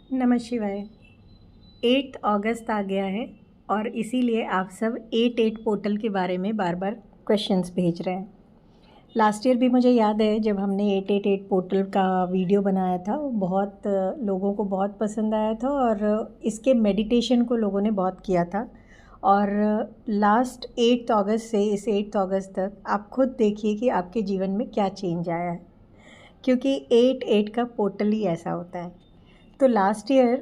नमः शिवाय। 8 अगस्त आ गया है और इसीलिए आप सब 8 पोर्टल के बारे में बार बार क्वेश्चंस भेज रहे हैं। लास्ट ईयर भी मुझे याद है जब हमने 888 पोर्टल का वीडियो बनाया था, वो बहुत लोगों को बहुत पसंद आया था और इसके मेडिटेशन को लोगों ने बहुत किया था। और लास्ट 8 अगस्त से इस 8 अगस्त तक आप खुद देखिए कि आपके जीवन में क्या चेंज आया है, क्योंकि 8 का पोर्टल ही ऐसा होता है। तो लास्ट ईयर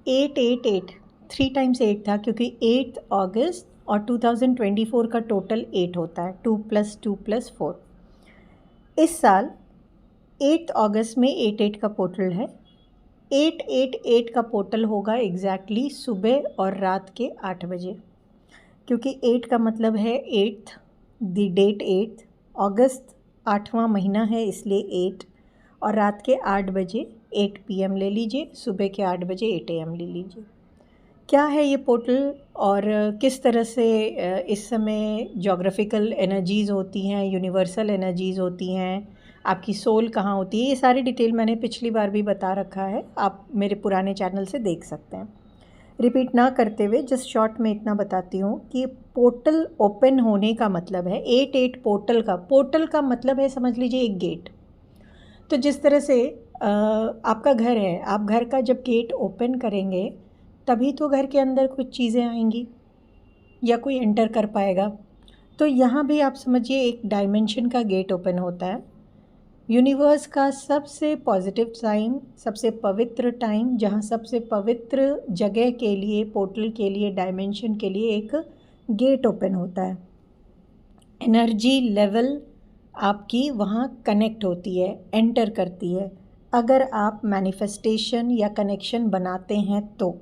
888 3 टाइम्स 8 था, क्योंकि 8 अगस्त और 2024 का टोटल 8 होता है, 2 + 2 + 4। इस साल 8 अगस्त में 88 का पोर्टल है। 888 का पोर्टल होगा एग्जैक्टली सुबह और रात के 8 बजे, क्योंकि 8 का मतलब है 8th, द डेट 8 अगस्त, 8वां महीना है इसलिए 8, और रात के 8 बजे 8 PM ले लीजिए, सुबह के 8 बजे 8 AM ले लीजिए। क्या है ये पोर्टल और किस तरह से इस समय जोग्राफिकल एनर्जीज़ होती हैं, यूनिवर्सल एनर्जीज़ होती हैं, आपकी सोल कहाँ होती है, ये सारी डिटेल मैंने पिछली बार भी बता रखा है, आप मेरे पुराने चैनल से देख सकते हैं। रिपीट ना करते हुए जस्ट शॉर्ट में इतना बताती हूँ कि पोर्टल ओपन होने का मतलब है 8 पोर्टल का मतलब है, समझ लीजिए एक गेट। तो जिस तरह से आपका घर है, आप घर का जब गेट ओपन करेंगे तभी तो घर के अंदर कुछ चीज़ें आएंगी या कोई एंटर कर पाएगा। तो यहाँ भी आप समझिए एक डायमेंशन का गेट ओपन होता है। यूनिवर्स का सबसे पॉजिटिव टाइम, सबसे पवित्र टाइम, जहाँ सबसे पवित्र जगह के लिए, पोर्टल के लिए, डायमेंशन के लिए एक गेट ओपन होता है। एनर्जी लेवल आपकी वहाँ कनेक्ट होती है, एंटर करती है, अगर आप मैनिफेस्टेशन या कनेक्शन बनाते हैं तो।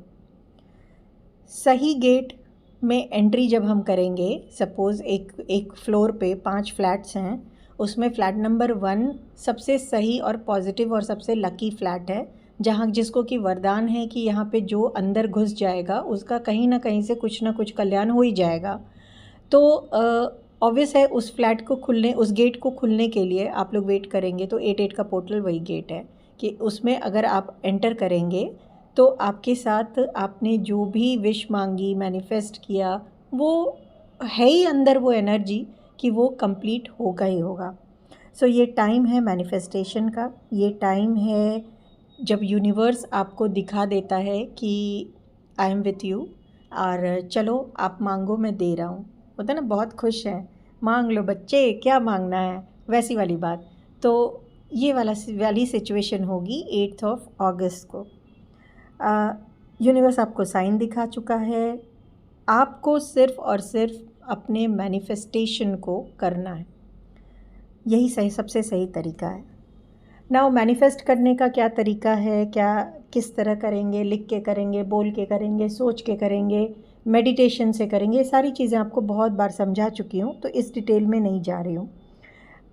सही गेट में एंट्री जब हम करेंगे, सपोज़ एक फ्लोर पे 5 फ्लैट्स हैं, उसमें फ्लैट नंबर 1 सबसे सही और पॉजिटिव और सबसे लकी फ्लैट है, जहाँ जिसको कि वरदान है कि यहाँ पे जो अंदर घुस जाएगा उसका कहीं ना कहीं से कुछ ना कुछ कल्याण हो ही जाएगा। तो ऑब्वियस है उस फ्लैट को खुलने, उस गेट को खुलने के लिए आप लोग वेट करेंगे। तो 88 का पोर्टल वही गेट है कि उसमें अगर आप एंटर करेंगे तो आपके साथ आपने जो भी विश मांगी, मैनिफेस्ट किया, वो है ही अंदर वो एनर्जी कि वो कंप्लीट होगा ही होगा। सो ये टाइम है मैनिफेस्टेशन का, ये टाइम है जब यूनिवर्स आपको दिखा देता है कि आई एम विथ यू और चलो आप मांगो मैं दे रहा हूँ। होता है ना, बहुत खुश है, मांग लो बच्चे क्या मांगना है, वैसी वाली बात। तो ये वाली सिचुएशन होगी 8 अगस्त को। यूनिवर्स आपको साइन दिखा चुका है, आपको सिर्फ़ और सिर्फ अपने मैनिफेस्टेशन को करना है, यही सही, सबसे सही तरीका है। नाउ मैनिफेस्ट करने का क्या तरीका है, क्या किस तरह करेंगे, लिख के करेंगे, बोल के करेंगे, सोच के करेंगे, मेडिटेशन से करेंगे, ये सारी चीज़ें आपको बहुत बार समझा चुकी हूँ, तो इस डिटेल में नहीं जा रही हूँ।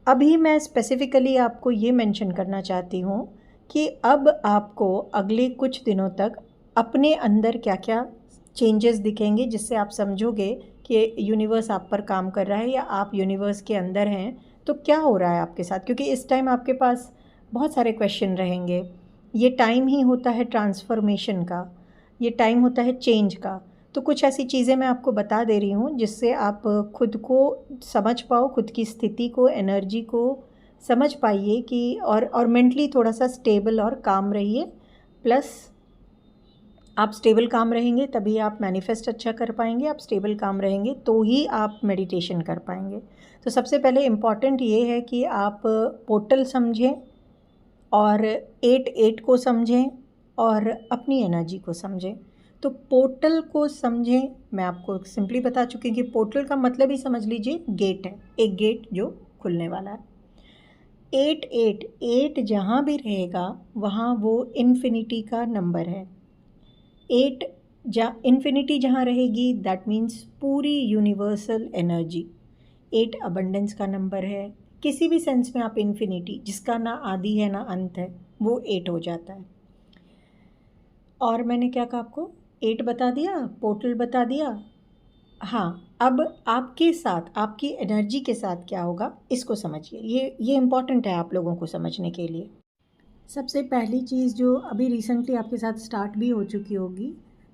अभी मैं स्पेसिफ़िकली आपको ये मेंशन करना चाहती हूँ कि अब आपको अगले कुछ दिनों तक अपने अंदर क्या क्या चेंजेस दिखेंगे, जिससे आप समझोगे कि यूनिवर्स आप पर काम कर रहा है या आप यूनिवर्स के अंदर हैं। तो क्या हो रहा है आपके साथ, क्योंकि इस टाइम आपके पास बहुत सारे क्वेश्चन रहेंगे। ये टाइम ही होता है ट्रांसफॉर्मेशन का, ये टाइम होता है चेंज का। तो कुछ ऐसी चीज़ें मैं आपको बता दे रही हूँ जिससे आप खुद को समझ पाओ, खुद की स्थिति को, एनर्जी को समझ पाइए कि और मेंटली थोड़ा सा स्टेबल और काम रहिए। प्लस आप स्टेबल काम रहेंगे तभी आप मैनिफेस्ट अच्छा कर पाएंगे, आप स्टेबल काम रहेंगे तो ही आप मेडिटेशन कर पाएंगे। तो सबसे पहले इम्पॉर्टेंट ये है कि आप पोर्टल समझें और 8 को समझें और अपनी एनर्जी को समझें। तो पोर्टल को समझें, मैं आपको सिंपली बता चुकी हूँ कि पोर्टल का मतलब ही समझ लीजिए गेट है, एक गेट जो खुलने वाला है। 8 जहाँ भी रहेगा वहाँ वो इन्फिनिटी का नंबर है। 8 इन्फिनिटी जहाँ रहेगी दैट मीन्स पूरी यूनिवर्सल एनर्जी। 8 अबंडेंस का नंबर है, किसी भी सेंस में आप इन्फिनिटी, जिसका ना आदि है ना अंत है, वो 8 हो जाता है। और मैंने क्या कहा आपको, 8 बता दिया, पोर्टल बता दिया। हाँ, अब आपके साथ, आपकी एनर्जी के साथ क्या होगा इसको समझिए, ये इम्पॉर्टेंट है आप लोगों को समझने के लिए। सबसे पहली चीज़ जो अभी रिसेंटली आपके साथ स्टार्ट भी हो चुकी होगी,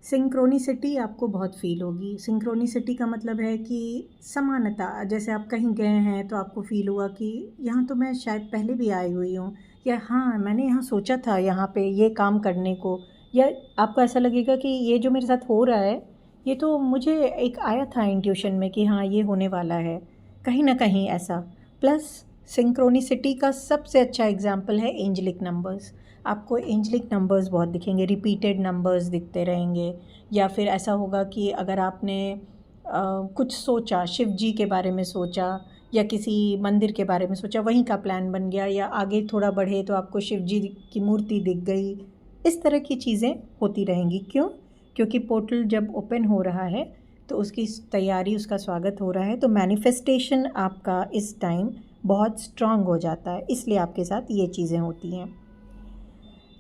सिंक्रोनिसिटी आपको बहुत फील होगी। सिंक्रोनिसिटी का मतलब है कि समानता, जैसे आप कहीं गए हैं तो आपको फील हुआ कि यहाँ तो मैं शायद पहले भी आई हुई हूँ, या हाँ मैंने यहाँ सोचा था यहाँ पे ये काम करने को, या आपको ऐसा लगेगा कि ये जो मेरे साथ हो रहा है ये तो मुझे एक आया था इंट्यूशन में कि हाँ ये होने वाला है, कहीं ना कहीं ऐसा। प्लस सिंक्रोनिसिटी का सबसे अच्छा एग्जाम्पल है एंजलिक नंबर्स। आपको एंजलिक नंबर्स बहुत दिखेंगे, रिपीटेड नंबर्स दिखते रहेंगे, या फिर ऐसा होगा कि अगर आपने कुछ सोचा, शिव जी के बारे में सोचा या किसी मंदिर के बारे में सोचा, वहीं का प्लान बन गया, या आगे थोड़ा बढ़े तो आपको शिव जी की मूर्ति दिख गई। इस तरह की चीज़ें होती रहेंगी। क्यों? क्योंकि पोर्टल जब ओपन हो रहा है तो उसकी तैयारी, उसका स्वागत हो रहा है, तो मैनिफेस्टेशन आपका इस टाइम बहुत स्ट्रांग हो जाता है, इसलिए आपके साथ ये चीज़ें होती हैं।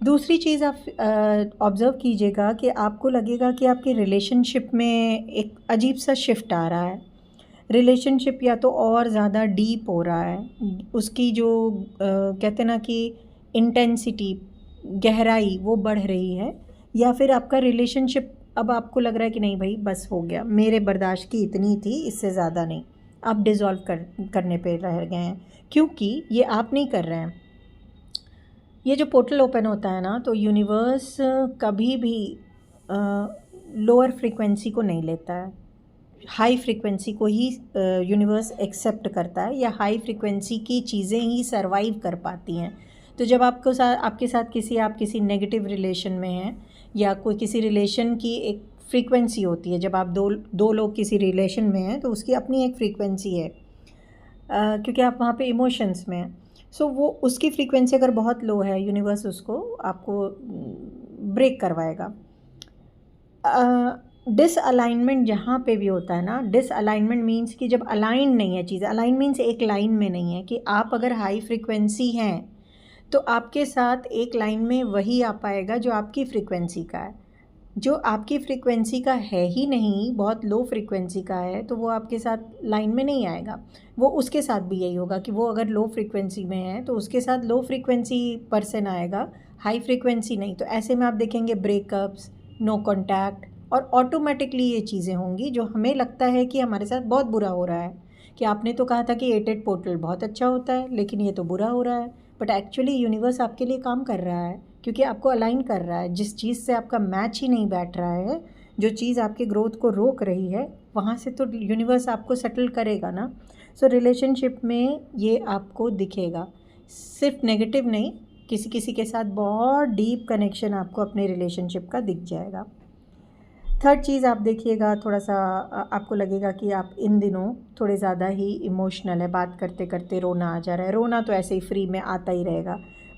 दूसरी चीज़ आप ऑब्ज़र्व कीजिएगा कि आपको लगेगा कि आपके रिलेशनशिप में एक अजीब सा शिफ्ट आ रहा है। रिलेशनशिप या तो और ज़्यादा डीप हो रहा है, उसकी जो कहते हैं ना कि इंटेंसिटी, गहराई वो बढ़ रही है, या फिर आपका रिलेशनशिप अब आपको लग रहा है कि नहीं भाई बस हो गया, मेरे बर्दाश्त की इतनी थी, इससे ज़्यादा नहीं, आप डिज़ोल्व करने पे रह गए हैं। क्योंकि ये आप नहीं कर रहे हैं। ये जो पोर्टल ओपन होता है ना, तो यूनिवर्स कभी भी लोअर फ्रीक्वेंसी को नहीं लेता है, हाई फ्रीक्वेंसी को ही यूनिवर्स एक्सेप्ट करता है, या हाई फ्रीक्वेंसी की चीज़ें ही सरवाइव कर पाती हैं। तो जब आपके साथ आप किसी नेगेटिव रिलेशन में हैं, या कोई किसी रिलेशन की एक फ्रीक्वेंसी होती है, जब आप दो लोग किसी रिलेशन में हैं तो उसकी अपनी एक फ्रीक्वेंसी है, क्योंकि आप वहाँ पे इमोशंस में हैं। सो वो उसकी फ्रीक्वेंसी अगर बहुत लो है, यूनिवर्स उसको आपको ब्रेक करवाएगा। डिसअलाइनमेंट जहाँ पे भी होता है ना, डिसअलाइनमेंट मीन्स कि जब अलाइन नहीं है चीज़ें, अलाइन मीन्स एक लाइन में नहीं है, कि आप अगर हाई फ्रीक्वेंसी हैं तो आपके साथ एक लाइन में वही आ पाएगा जो आपकी फ्रीक्वेंसी का है। जो आपकी फ्रीक्वेंसी का है ही नहीं, बहुत लो फ्रीक्वेंसी का है, तो वो आपके साथ लाइन में नहीं आएगा। वो उसके साथ भी यही होगा कि वो अगर लो फ्रीक्वेंसी में है तो उसके साथ लो फ्रीक्वेंसी पर्सन आएगा, हाई फ्रीक्वेंसी नहीं। तो ऐसे में आप देखेंगे ब्रेकअप्स, नो कॉन्टैक्ट, और ऑटोमेटिकली ये चीज़ें होंगी जो हमें लगता है कि हमारे साथ बहुत बुरा हो रहा है, कि आपने तो कहा था कि 8-8 पोर्टल बहुत अच्छा होता है, लेकिन ये तो बुरा हो रहा है। बट एक्चुअली यूनिवर्स आपके लिए काम कर रहा है, क्योंकि आपको अलाइन कर रहा है। जिस चीज़ से आपका मैच ही नहीं बैठ रहा है, जो चीज़ आपके ग्रोथ को रोक रही है, वहाँ से तो यूनिवर्स आपको सेटल करेगा ना। सो रिलेशनशिप में ये आपको दिखेगा, सिर्फ नेगेटिव नहीं, किसी किसी के साथ बहुत डीप कनेक्शन आपको अपने रिलेशनशिप का दिख जाएगा। थर्ड चीज़ आप देखिएगा, थोड़ा सा आपको लगेगा कि आप इन दिनों थोड़े ज़्यादा ही इमोशनल है, बात करते करते रोना आ जा रहा है। रोना तो ऐसे ही फ्री में आता ही रहेगा,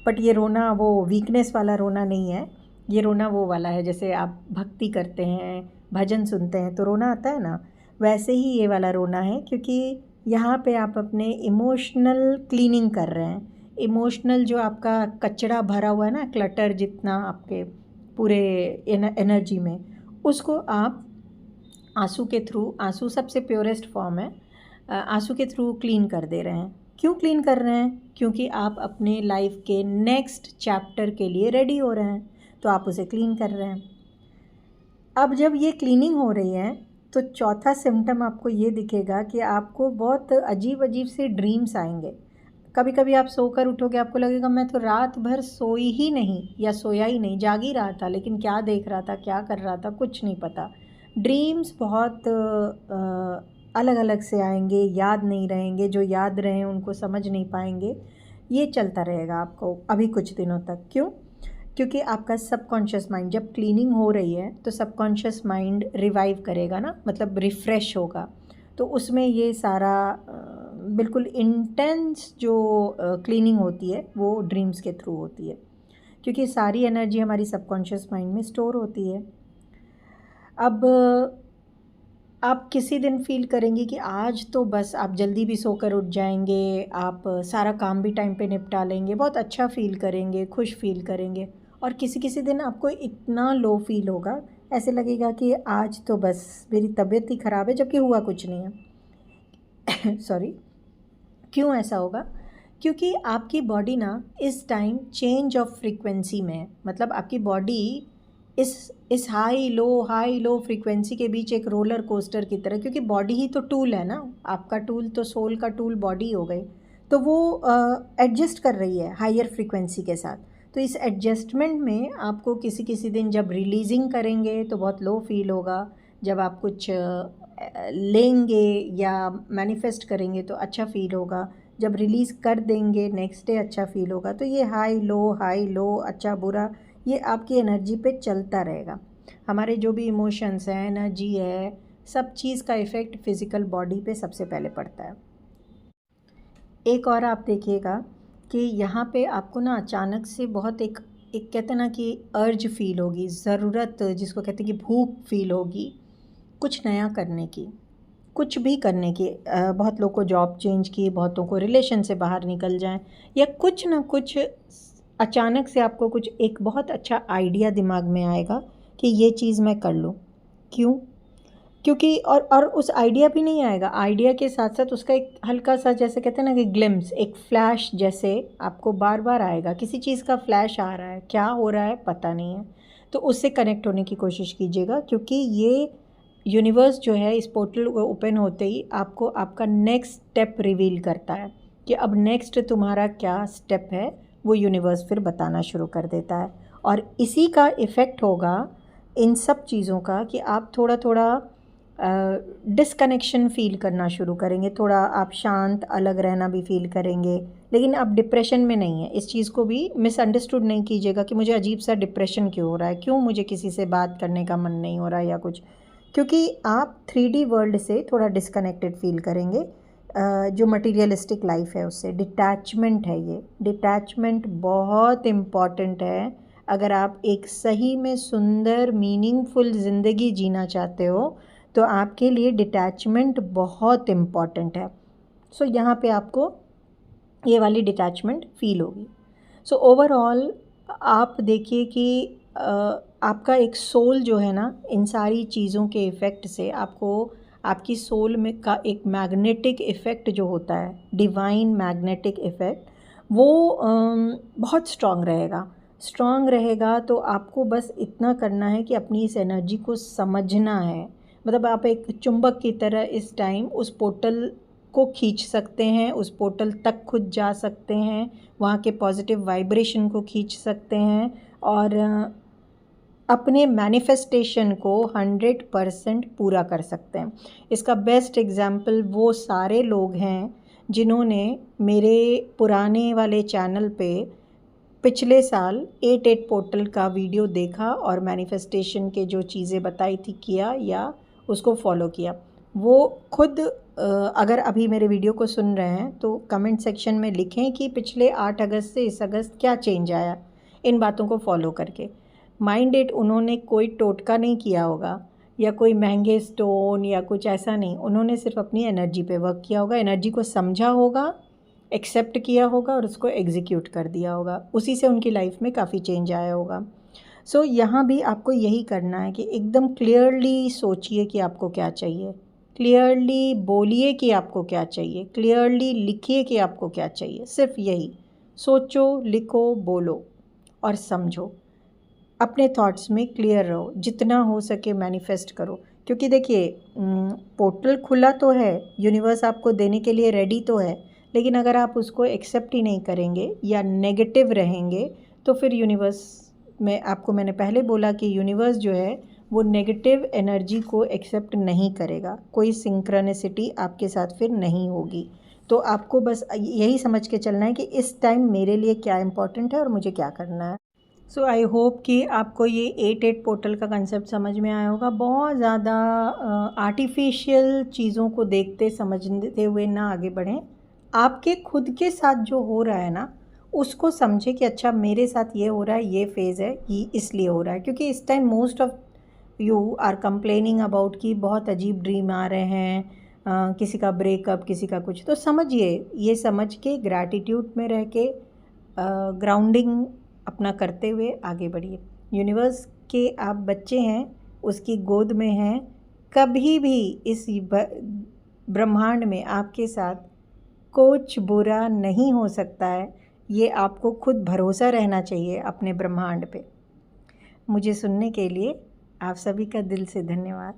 बट ये रोना वो वीकनेस वाला रोना नहीं है, ये रोना वो वाला है जैसे आप भक्ति करते हैं, भजन सुनते हैं तो रोना आता है ना, वैसे ही ये वाला रोना है। क्योंकि यहाँ पे आप अपने इमोशनल क्लीनिंग कर रहे हैं। इमोशनल जो आपका कचरा भरा हुआ है ना, क्लटर जितना आपके पूरे एनर्जी में, उसको आप आंसू के थ्रू, आंसू सबसे प्योरेस्ट फॉर्म है, आंसू के थ्रू क्लीन कर दे रहे हैं। क्यों क्लीन कर रहे हैं? क्योंकि आप अपने लाइफ के नेक्स्ट चैप्टर के लिए रेडी हो रहे हैं, तो आप उसे क्लीन कर रहे हैं। अब जब ये क्लीनिंग हो रही है तो चौथा सिम्टम आपको ये दिखेगा कि आपको बहुत अजीब अजीब से ड्रीम्स आएंगे। कभी कभी आप सोकर उठोगे, आपको लगेगा मैं तो रात भर सोई ही नहीं, या सोया ही नहीं, जाग ही रहा था, लेकिन क्या देख रहा था, क्या कर रहा था, कुछ नहीं पता। ड्रीम्स बहुत अलग अलग से आएंगे, याद नहीं रहेंगे, जो याद रहें उनको समझ नहीं पाएंगे। ये चलता रहेगा आपको अभी कुछ दिनों तक। क्यों? क्योंकि आपका सबकॉन्शियस माइंड जब क्लीनिंग हो रही है तो सबकॉन्शियस माइंड रिवाइव करेगा ना, मतलब रिफ़्रेश होगा, तो उसमें ये सारा बिल्कुल इंटेंस जो क्लीनिंग होती है वो ड्रीम्स के थ्रू होती है, क्योंकि सारी एनर्जी हमारी सबकॉन्शियस माइंड में स्टोर होती है। अब आप किसी दिन फील करेंगे कि आज तो बस आप जल्दी भी सोकर उठ जाएंगे, आप सारा काम भी टाइम पे निपटा लेंगे, बहुत अच्छा फील करेंगे, खुश फील करेंगे। और किसी किसी दिन आपको इतना लो फील होगा, ऐसे लगेगा कि आज तो बस मेरी तबीयत ही ख़राब है, जबकि हुआ कुछ नहीं है। सॉरी। क्यों ऐसा होगा? क्योंकि आपकी बॉडी ना इस टाइम चेंज ऑफ फ्रीक्वेंसी में है। मतलब आपकी बॉडी इस हाई लो फ्रीक्वेंसी के बीच एक रोलर कोस्टर की तरह, क्योंकि बॉडी ही तो टूल है ना, आपका टूल तो सोल का टूल बॉडी हो गई, तो वो एडजस्ट कर रही है हायर फ्रीक्वेंसी के साथ। तो इस एडजस्टमेंट में आपको किसी किसी दिन जब रिलीजिंग करेंगे तो बहुत लो फील होगा, जब आप कुछ लेंगे या मैनिफेस्ट करेंगे तो अच्छा फील होगा, जब रिलीज़ कर देंगे नेक्स्ट डे अच्छा फील होगा। तो ये हाई लो अच्छा बुरा ये आपकी एनर्जी पे चलता रहेगा। हमारे जो भी इमोशंस हैं, एनर्जी है, सब चीज़ का इफ़ेक्ट फिज़िकल बॉडी पे सबसे पहले पड़ता है। एक और आप देखिएगा कि यहाँ पे आपको ना अचानक से बहुत एक कहते हैं ना कि अर्ज फील होगी, ज़रूरत जिसको कहते हैं कि भूख फील होगी कुछ नया करने की, कुछ भी करने की। बहुत लोग को जॉब चेंज की, बहुतों को रिलेशन से बाहर निकल जाएं, या कुछ ना कुछ अचानक से आपको कुछ एक बहुत अच्छा आइडिया दिमाग में आएगा कि ये चीज़ मैं कर लूँ। क्यों? क्योंकि और उस आइडिया भी नहीं आएगा, आइडिया के साथ साथ उसका एक हल्का सा, जैसे कहते हैं ना कि ग्लिम्स, एक फ्लैश जैसे आपको बार बार आएगा। किसी चीज़ का फ्लैश आ रहा है, क्या हो रहा है पता नहीं है, तो उससे कनेक्ट होने की कोशिश कीजिएगा। क्योंकि ये यूनिवर्स जो है इस पोर्टल को ओपन होते ही आपको आपका नेक्स्ट स्टेप रिवील करता है कि अब नेक्स्ट तुम्हारा क्या स्टेप है, वो यूनिवर्स फिर बताना शुरू कर देता है। और इसी का इफ़ेक्ट होगा इन सब चीज़ों का कि आप थोड़ा थोड़ा डिसकनेक्शन फ़ील करना शुरू करेंगे, थोड़ा आप शांत अलग रहना भी फ़ील करेंगे। लेकिन आप डिप्रेशन में नहीं है। इस चीज़ को भी मिसअंडरस्टूड नहीं कीजिएगा कि मुझे अजीब सा डिप्रेशन क्यों हो रहा है, क्यों मुझे किसी से बात करने का मन नहीं हो रहा है या कुछ, क्योंकि आप 3D वर्ल्ड से थोड़ा डिसकनेक्टेड फ़ील करेंगे। जो मटीरियलिस्टिक लाइफ है उससे डिटैचमेंट है, ये डिटैचमेंट बहुत इम्पॉर्टेंट है। अगर आप एक सही में सुंदर मीनिंगफुल ज़िंदगी जीना चाहते हो तो आपके लिए डिटैचमेंट बहुत इम्पॉर्टेंट है। सो यहाँ पे आपको ये वाली डिटैचमेंट फ़ील होगी। सो ओवरऑल आप देखिए कि आपका एक सोल जो है ना, इन सारी चीज़ों के इफ़ेक्ट से आपको आपकी सोल में का एक मैग्नेटिक इफ़ेक्ट जो होता है, डिवाइन मैग्नेटिक इफ़ेक्ट, वो बहुत स्ट्रॉन्ग रहेगा। तो आपको बस इतना करना है कि अपनी इस एनर्जी को समझना है। मतलब आप एक चुंबक की तरह इस टाइम उस पोर्टल को खींच सकते हैं, उस पोर्टल तक खुद जा सकते हैं, वहाँ के पॉजिटिव वाइब्रेशन को खींच सकते हैं और अपने मैनिफेस्टेशन को 100% पूरा कर सकते हैं। इसका बेस्ट एग्जाम्पल वो सारे लोग हैं जिन्होंने मेरे पुराने वाले चैनल पे पिछले साल 88 पोर्टल का वीडियो देखा और मैनिफेस्टेशन के जो चीज़ें बताई थी किया या उसको फॉलो किया। वो खुद अगर अभी मेरे वीडियो को सुन रहे हैं तो कमेंट सेक्शन में लिखें कि पिछले 8 अगस्त से इस अगस्त क्या चेंज आया इन बातों को फॉलो करके। माइंड इट, उन्होंने कोई टोटका नहीं किया होगा या कोई महंगे स्टोन या कुछ ऐसा नहीं, उन्होंने सिर्फ अपनी एनर्जी पे वर्क किया होगा, एनर्जी को समझा होगा, एक्सेप्ट किया होगा और उसको एग्जीक्यूट कर दिया होगा। उसी से उनकी लाइफ में काफ़ी चेंज आया होगा। सो यहाँ भी आपको यही करना है कि एकदम क्लियरली सोचिए कि आपको क्या चाहिए, क्लियरली बोलिए कि आपको क्या चाहिए, क्लियरली लिखिए कि आपको क्या चाहिए। सिर्फ यही सोचो, लिखो, बोलो और समझो। अपने थॉट्स में क्लियर रहो, जितना हो सके मैनिफेस्ट करो। क्योंकि देखिए पोर्टल खुला तो है, यूनिवर्स आपको देने के लिए रेडी तो है, लेकिन अगर आप उसको एक्सेप्ट ही नहीं करेंगे या नेगेटिव रहेंगे तो फिर यूनिवर्स में, आपको मैंने पहले बोला कि यूनिवर्स जो है वो नेगेटिव एनर्जी को एक्सेप्ट नहीं करेगा, कोई सिंक्रोनिसिटी आपके साथ फिर नहीं होगी। तो आपको बस यही समझ के चलना है कि इस टाइम मेरे लिए क्या इम्पोर्टेंट है और मुझे क्या करना है। सो आई होप कि आपको ये 88 पोर्टल का कंसेप्ट समझ में आया होगा। बहुत ज़्यादा आर्टिफिशियल चीज़ों को देखते समझते हुए ना आगे बढ़ें। आपके खुद के साथ जो हो रहा है ना, उसको समझे कि अच्छा मेरे साथ ये हो रहा है, ये फेज़ है, ये इसलिए हो रहा है। क्योंकि इस time most of you are complaining about कि बहुत अजीब ड्रीम आ रहे हैं, किसी का ब्रेकअप, किसी का कुछ। तो समझिए, ये समझ के ग्रैटिट्यूड में रह के ग्राउंडिंग अपना करते हुए आगे बढ़िए। यूनिवर्स के आप बच्चे हैं, उसकी गोद में हैं। कभी भी इस ब्रह्मांड में आपके साथ कुछ बुरा नहीं हो सकता है, ये आपको खुद भरोसा रहना चाहिए अपने ब्रह्मांड पे। मुझे सुनने के लिए आप सभी का दिल से धन्यवाद।